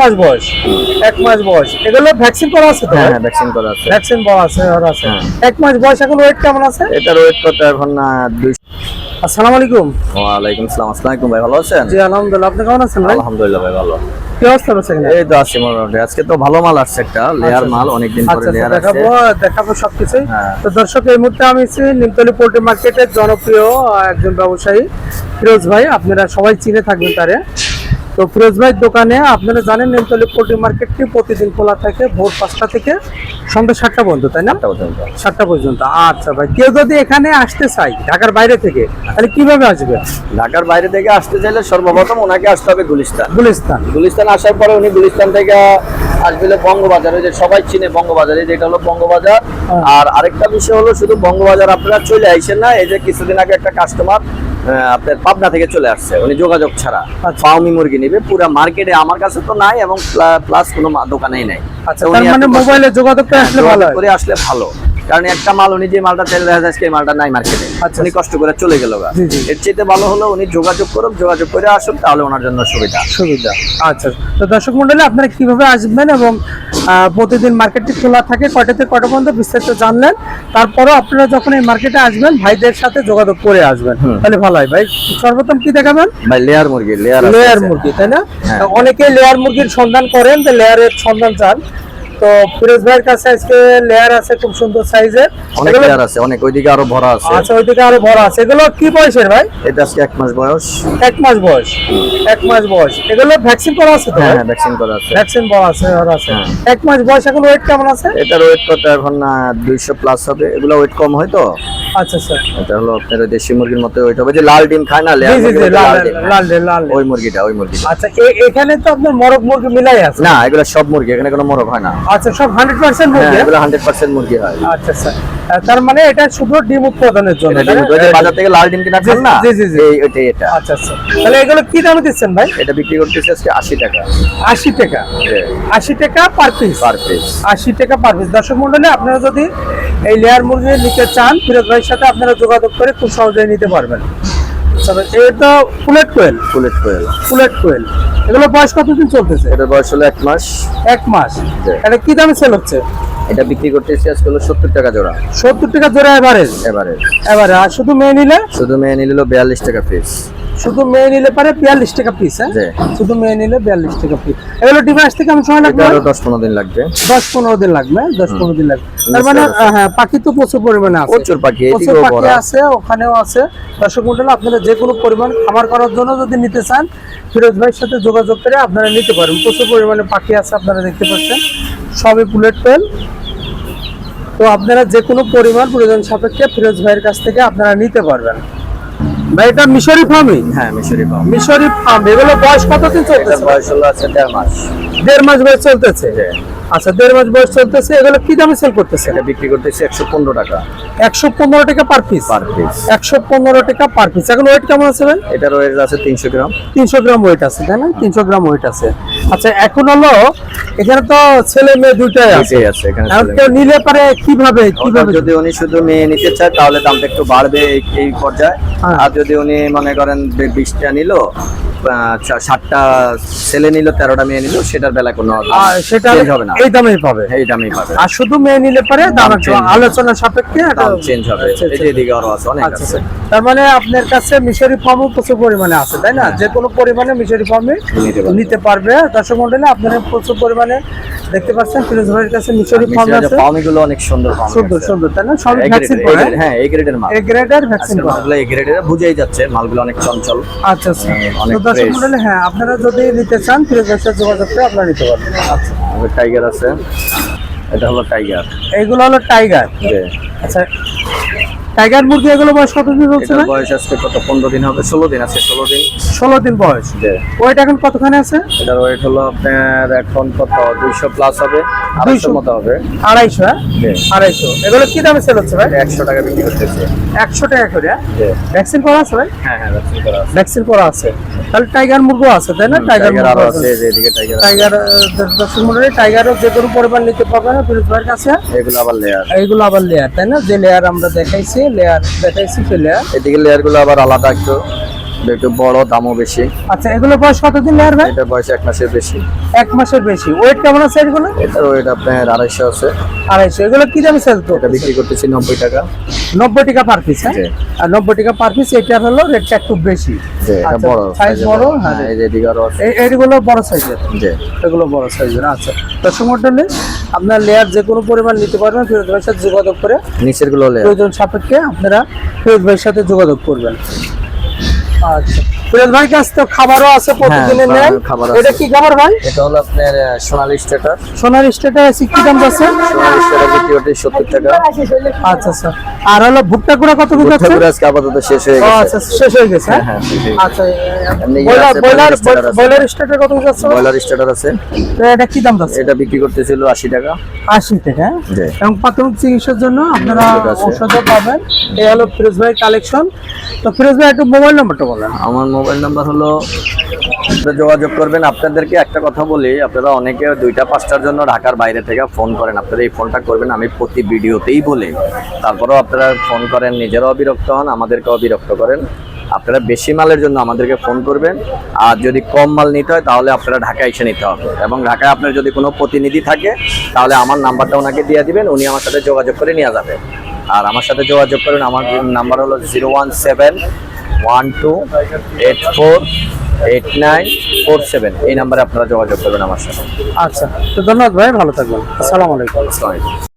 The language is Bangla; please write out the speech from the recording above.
মাস বয়স, 1 মাস বয়স। এগুলো ভ্যাকসিন করা আছে তো? হ্যাঁ, ভ্যাকসিন করা আছে। ভ্যাকসিন করা আছে আর আছে। 1 মাস বয়স। এখন ওয়েট কেমন আছে? এটার ওয়েট কত এখন? 200। আসসালামু আলাইকুম। ওয়ালাইকুম আসসালাম। আসসালামু আলাইকুম ভাই, ভালো আছেন? জি আলহামদুলিল্লাহ। আপনি কেমন আছেন ভাই? আলহামদুলিল্লাহ ভাই, ভালো। কি অবস্থা আছে? এই তো আছি মোটামুটি। আজকে তো ভালো মাল আসছে, একটা লেয়ার মাল, অনেকদিন পরে লেয়ার আসছে। দেখাবো সবকিছু। হ্যাঁ। তো দর্শক, এই মুহূর্তে আমি আছি নিমতলী পোল্ট্রি মার্কেটের জনপ্রিয় একজন ব্যবসায়ী ফিরোজ ভাই। আপনারা সবাই চিনে থাকবেন তারে। তো ফিরোজ ভাইয়ের দোকানে আপনারা জানেন নিমতলী পোল্ট্রি মার্কেটটি প্রতিদিন খোলা থাকে ভোর 5টা থেকে সন্ধ্যা 7টা পর্যন্ত, তাই না? 7টা পর্যন্ত। আচ্ছা ভাই, কেউ যদি এখানে আসতে চাই ঢাকার বাইরে থেকে, তাহলে কিভাবে আসবে? ঢাকার বাইরে থেকে আসতে চাইলে সর্বপ্রথম ওনাকে আসতে হবে গুলিস্তান। গুলিস্তান আসার পরে উনি গুলিস্তান থেকে আসবে বঙ্গবাজারে, যে সবাই চিনে বঙ্গবাজারে, যেটা হলো বঙ্গবাজার। আর আরেকটা বিষয় হলো, শুধু বঙ্গবাজার আপনারা চলে আইসেন না। এই যে কিছুদিন আগে একটা কাস্টমার আপনার পাবনা থেকে চলে আসছে, উনি যোগাযোগ ছাড়া ফার্মি মুরগি নিবে। পুরো মার্কেটে আমার কাছে তো নাই, এবং প্লাস কোনো দোকানেই নাই। আচ্ছা, তার মানে মোবাইলে যোগাযোগ করে আসলে ভালো হয়। করে আসলে ভালো, কারণ একটা মাল উনি যে মালটা চাইলে দেখা যাচ্ছে এই মালটা নাই মার্কেটে, উনি কষ্ট করে চলে গেল। এর চাইতে ভালো হলো উনি যোগাযোগ করুন, যোগাযোগ করে আসুন, তাহলে ওনার জন্য সুবিধা। আচ্ছা, তো দর্শক মন্ডলী, আপনারা কিভাবে আসবেন এবং প্রতিদিন মার্কেটটি খোলা থাকে কয়টা থেকে কয়টা পর্যন্ত বিস্তারিত জানলেন। তারপরও আপনারা যখন এই মার্কেটে আসবেন ভাইদের সাথে যোগাযোগ করে আসবেন, তাহলে ভালো হয়। ভাই সর্বপ্রথম কি দেখাবেন? ভাই লেয়ার মুরগি। লেয়ার মুরগি, তাই না? অনেকে লেয়ার মুরগির সন্ধান করেন, তো লেয়ারের সন্ধান চান। তো ফিরোজ ভাইয়ের কাছে আজকে লেয়ার আছে খুব সুন্দর সাইজের, অনেক লেয়ার আছে, অনেক। ওইদিকে আরো ভরা আছে। আচ্ছা, ওইদিকে আরো ভরা আছে। এগুলো কি বয়সের ভাই? এটা আজকে 1 মাস বয়স। 1 মাস বয়স, 1 মাস বয়স। এগুলো ভ্যাকসিন করা আছে তো? হ্যাঁ, ভ্যাকসিন করা আছে। ভ্যাকসিন করা আছে আর আছে। 1 মাস বয়স। এখন ওয়েট কেমন আছে? এটার ওয়েট কত এখন? 200 প্লাস হবে। এগুলো ওয়েট কম হয় তো। আচ্ছা স্যার, এটা হলো আপনার দেশি মুরগির মতো ওয়েট হবে, যে লাল ডিম খায় না, লেয়ার মুরগি, লাল ওই মুরগিটা। আচ্ছা, এখানে তো আপনার মরক মুরগি মিলাই আছে না? এগুলো সব মুরগি, এখানে কোনো মরক হয় না। আচ্ছা, সব 100% মুরগি? এগুলো 100% মুরগি হয়। আচ্ছা স্যার, তার মানে এটা শুধু ডিম উৎপাদনের জন্য? বাজার থেকে লাল ডিম কিনা খান না, এটাই এটা। আচ্ছা আচ্ছা, তাহলে এগুলো কি দামে দিচ্ছেন ভাই? এটা বিক্রি করতেছে আজকে 80 টাকা। 80 টাকা? 80 টাকা পার পিস? 80 টাকা পার পিস। দর্শক মন্ডলী, আপনারা যদি এই লেয়ার মুরগি নিতে চান, ফিরোজ ভাইয়ের সাথে আপনারা যোগাযোগ করে খুব সহজেই নিতে পারবেন। এটা ফুলেট কোয়েল। এগুলো বয়স কতদিন চলতেছে? এটার বয়স হলো 1 মাস। 1 মাস। এটা কি দামে সেল হচ্ছে? এটা বিক্রি করতেছি আজকে হলো 70 টাকা জোড়া। 70 টাকা জোড়া এভারেজ? আর শুধু মেয়ে নিলে? 42 টাকা পিস। শুধু মেয়ে নিলে পারে 42 টাকা পিস? হ্যাঁ, শুধু মেয়ে নিলে 42 টাকা পিস। এগুলো ডিভাইস থেকে কেমন সময় লাগবে? 10-15 দিন লাগবে। 10-15 দিন লাগবে। 10-15 দিন লাগবে। তার মানে হ্যাঁ, পাখি তো প্রচুর পরিমাণে আছে। প্রচুর পাখি আছে, ওখানেও আছে। দর্শক মন্ডলী, আপনারা যে কোনো পরিমাণ খামার করার জন্য যদি নিতে চান, ফিরোজ ভাইয়ের সাথে যোগাযোগ করে আপনারা নিতে পারেন। প্রচুর পরিমাণে পাখি আছে, আপনারা দেখতে পাচ্ছেন, সবই বুলেট কোয়েল। তো আপনারা যে কোনো পরিমাণ প্রয়োজন সাপেক্ষে ফিরোজ ভাইয়ের কাছ থেকে আপনারা নিতে পারবেন। ভাই এটা মিশরি ফার্মই? হ্যাঁ, মিশরি ফার্ম। এগুলো বয়স কতদিন চলতেছে? বয়স হলো আছে 1.5 মাস। 1.5 মাস বয়স চলতেছে? আচ্ছা, 1.5 মাস বয়স চলতেছে। এগুলো কি দামে সেল করতেছে? এটা বিক্রি করতেছি 115 টাকা। 115 টাকা পার পিস? 115 টাকা পার পিস। এখন ওয়েট কেমন আছে ভাই? এটার ওয়েট আছে 300 গ্রাম। 300 গ্রাম ওয়েট আছে, তাই না? 300 গ্রাম ওয়েট আছে। আচ্ছা, এখন হলো এখানে তো ছেলে মেয়ে দুইটাই আছে। এখানে কেউ নিলে পারে কিভাবে? যদি উনি শুধু মেয়ে নিতে চায় তাহলে দামটা একটু বাড়বে এই পর্যায়ে। আর যদি উনি মনে করেন 20টা নিল, 60টা ছেলে নিল, 13টা মেয়ে নিল, সেটার বেলা কোনো সেটা হবে না, এই দামেই পাবে। আর শুধু মেয়ে নিলে পারে দাম আলোচনা সাপেক্ষে চেঞ্জ হবে। এদিকে আরো আছে, অনেক আছে। তার মানে আপনার কাছে মিশরি ফার্মও প্রচুর পরিমাণে আছে, তাই না? যে কোনো পরিমাণে মিশরি ফার্মে নিতে পারবে। দর্শক মন্ডলী, আপনারা প্রচুর পরিমাণে দেখতে পাচ্ছেন ফিরোজ ভাইয়ের কাছে মিশরি ফার্ম আছে। ফার্মগুলো অনেক সুন্দর, তাই না? সব ভ্যাকসিন করা? হ্যাঁ, এই গ্রেডের মাল। এই গ্রেডের ভ্যাকসিন করা। মালগুলো এই গ্রেডের, বুঝেই যাচ্ছে মালগুলো অনেক চঞ্চল। আচ্ছা, তো দর্শক মন্ডলী, হ্যাঁ, আপনারা যদি নিতে চান ফিরোজ ভাইয়ের সাথে যোগাযোগ করে আপনারা নিতে পারবেন। আচ্ছা, টাইগার আছে। এটা হলো টাইগার। এইগুলো হলো টাইগার। আচ্ছা, টাইগার মুরগি এগুলো বয়স কতদিন হচ্ছে? বয়স আজকে কত? 15 দিন হবে। 16 দিন আছে। 16 দিন বয়স। ওয়েট এখন কতখানি আছে? এটার ওয়েট হলো আপনার এখন কত? 200 প্লাস হবে। 200 মতো হবে। 250? 250। এগুলো কি দামে সেল হচ্ছে ভাই? 100 টাকা বিক্রি করতেছে। 100 টাকা করে? ভ্যাকসিন করা আছে ভাই? হ্যাঁ, ভ্যাকসিন করা আছে। ভ্যাকসিন করা আছে। তাহলে টাইগার মুরগি আছে, তাই না? টাইগার আরো আছে, এদিকে টাইগার। দর্শক মন্ডলী, টাইগারও যে কোনো পরিমাণ নিতে পারবেন ফিরোজ ভাইয়ের কাছে। এগুলো আবার লেয়ার, তাই না? যে লেয়ার আমরা দেখাইছি, সে লেয়ার। এদিকে লেয়ার গুলো আবার আলাদা একটু। একটু বড়, দামও বেশি। আচ্ছা, এগুলো বয়স কতদিন লেয়ার ভাই? এটা বয়স 1 মাসের বেশি। 1 মাসের বেশি। ওয়েট কেমন আছে এগুলো? এটার ওয়েট আপনার 250 আছে। 250। এগুলো কি দামে সেল এটা বিক্রি করতেছি 90 টাকা। 90 টাকা পার পিস। হ্যাঁ, জি। আর 90 টাকা পার পিস। এটার হলো রেটটা একটু বেশি। যে এটা আচ্ছা, বড় সাইজ বড়। হ্যাঁ, এই যে এদিকে আরো আছে। এইগুলো বড় সাইজের। জি, এগুলো বড় সাইজের। আচ্ছা, দর্শক মণ্ডলী, আপনার লেয়ার যে কোনো পরিমাণ নিতে পারবেন। ফিরোজ ভাইয়ের সাথে যোগাযোগ করে নিচের গুলো লেয়ার। প্রয়োজন সাপেক্ষে আপনারা ফিরোজ ভাইয়ের সাথে যোগাযোগ করবেন। আচ্ছা, ফিরোজ ভাই কাছ তো খাবারও আছে প্রতিদিনের হ্যাঁ, নেয়। খাবার আছে। এটা কি খাবার ভাই? এটা হলো আপনার সোনালী স্টেটার। সোনার স্টেটার আছে, কি দাম আছে? সোনালী স্টেটার বিক্রি করতে 70 টাকা। আচ্ছা আচ্ছা। আর হলো ভুট্টা গুঁড়া কত করে যাচ্ছে? ভুট্টা আজকে আপাতত শেষ হয়ে ও গেছে। আচ্ছা, শেষ হয়ে গেছে। হ্যাঁ, হ্যাঁ, শেষ হয়ে গেছে। আচ্ছা, এমনি ইয়ে ব্রয়লার আছে, ব্রয়লার স্টেটার আছে। ব্রয়লার স্টেটার কত করে যাচ্ছে? ব্রয়লার স্টেটার আছে। তো এটা কি দাম যাচ্ছে? এটা বিক্রি করতেছিল 80 টাকা। 80 টাকা। জি। এবং প্রাথমিক চিকিৎসার জন্য আপনারা ওষুধ আছে। ঔষধও পাবেন। এই হলো ফিরোজ ভাই কালেকশন। তো ফিরোজ ভাই একটু মোবাইল নাম্বারটা বলেন। আমার মোবাইল নাম্বার হলো, আপনারা যোগাযোগ করবেন। আপনাদেরকে একটা কথা বলি, আপনারা অনেকে 2টা 5টার জন্য ঢাকার বাইরে থেকে ফোন করেন। আপনারা এই ফোনটা করবেন, আমি প্রতি ভিডিওতেই বলি। তারপরেও আপনারা ফোন করেন, নিজেরাও বিরক্ত হন, আমাদেরকেও বিরক্ত করেন। আপনারা বেশি মালের জন্য আমাদেরকে ফোন করবেন। আর যদি কম মাল নিতে হয় তাহলে আপনারা ঢাকায় এসে নিতে হবে। এবং ঢাকায় আপনার যদি কোনো প্রতিনিধি থাকে তাহলে আমার নাম্বারটা ওনাকে দিয়ে দিবেন, উনি আমার সাথে যোগাযোগ করে নিয়ে যাবেন। আর আমার সাথে যোগাযোগ করেন, আমার নাম্বার হলো 01712848947। এই নাম্বারে আপনারা যোগাযোগ করবেন আমার সাথে। আচ্ছা, তো ধন্যবাদ ভাই, ভালো থাকবেন। আসসালামু আলাইকুম। আসসালামু আলাইকুম।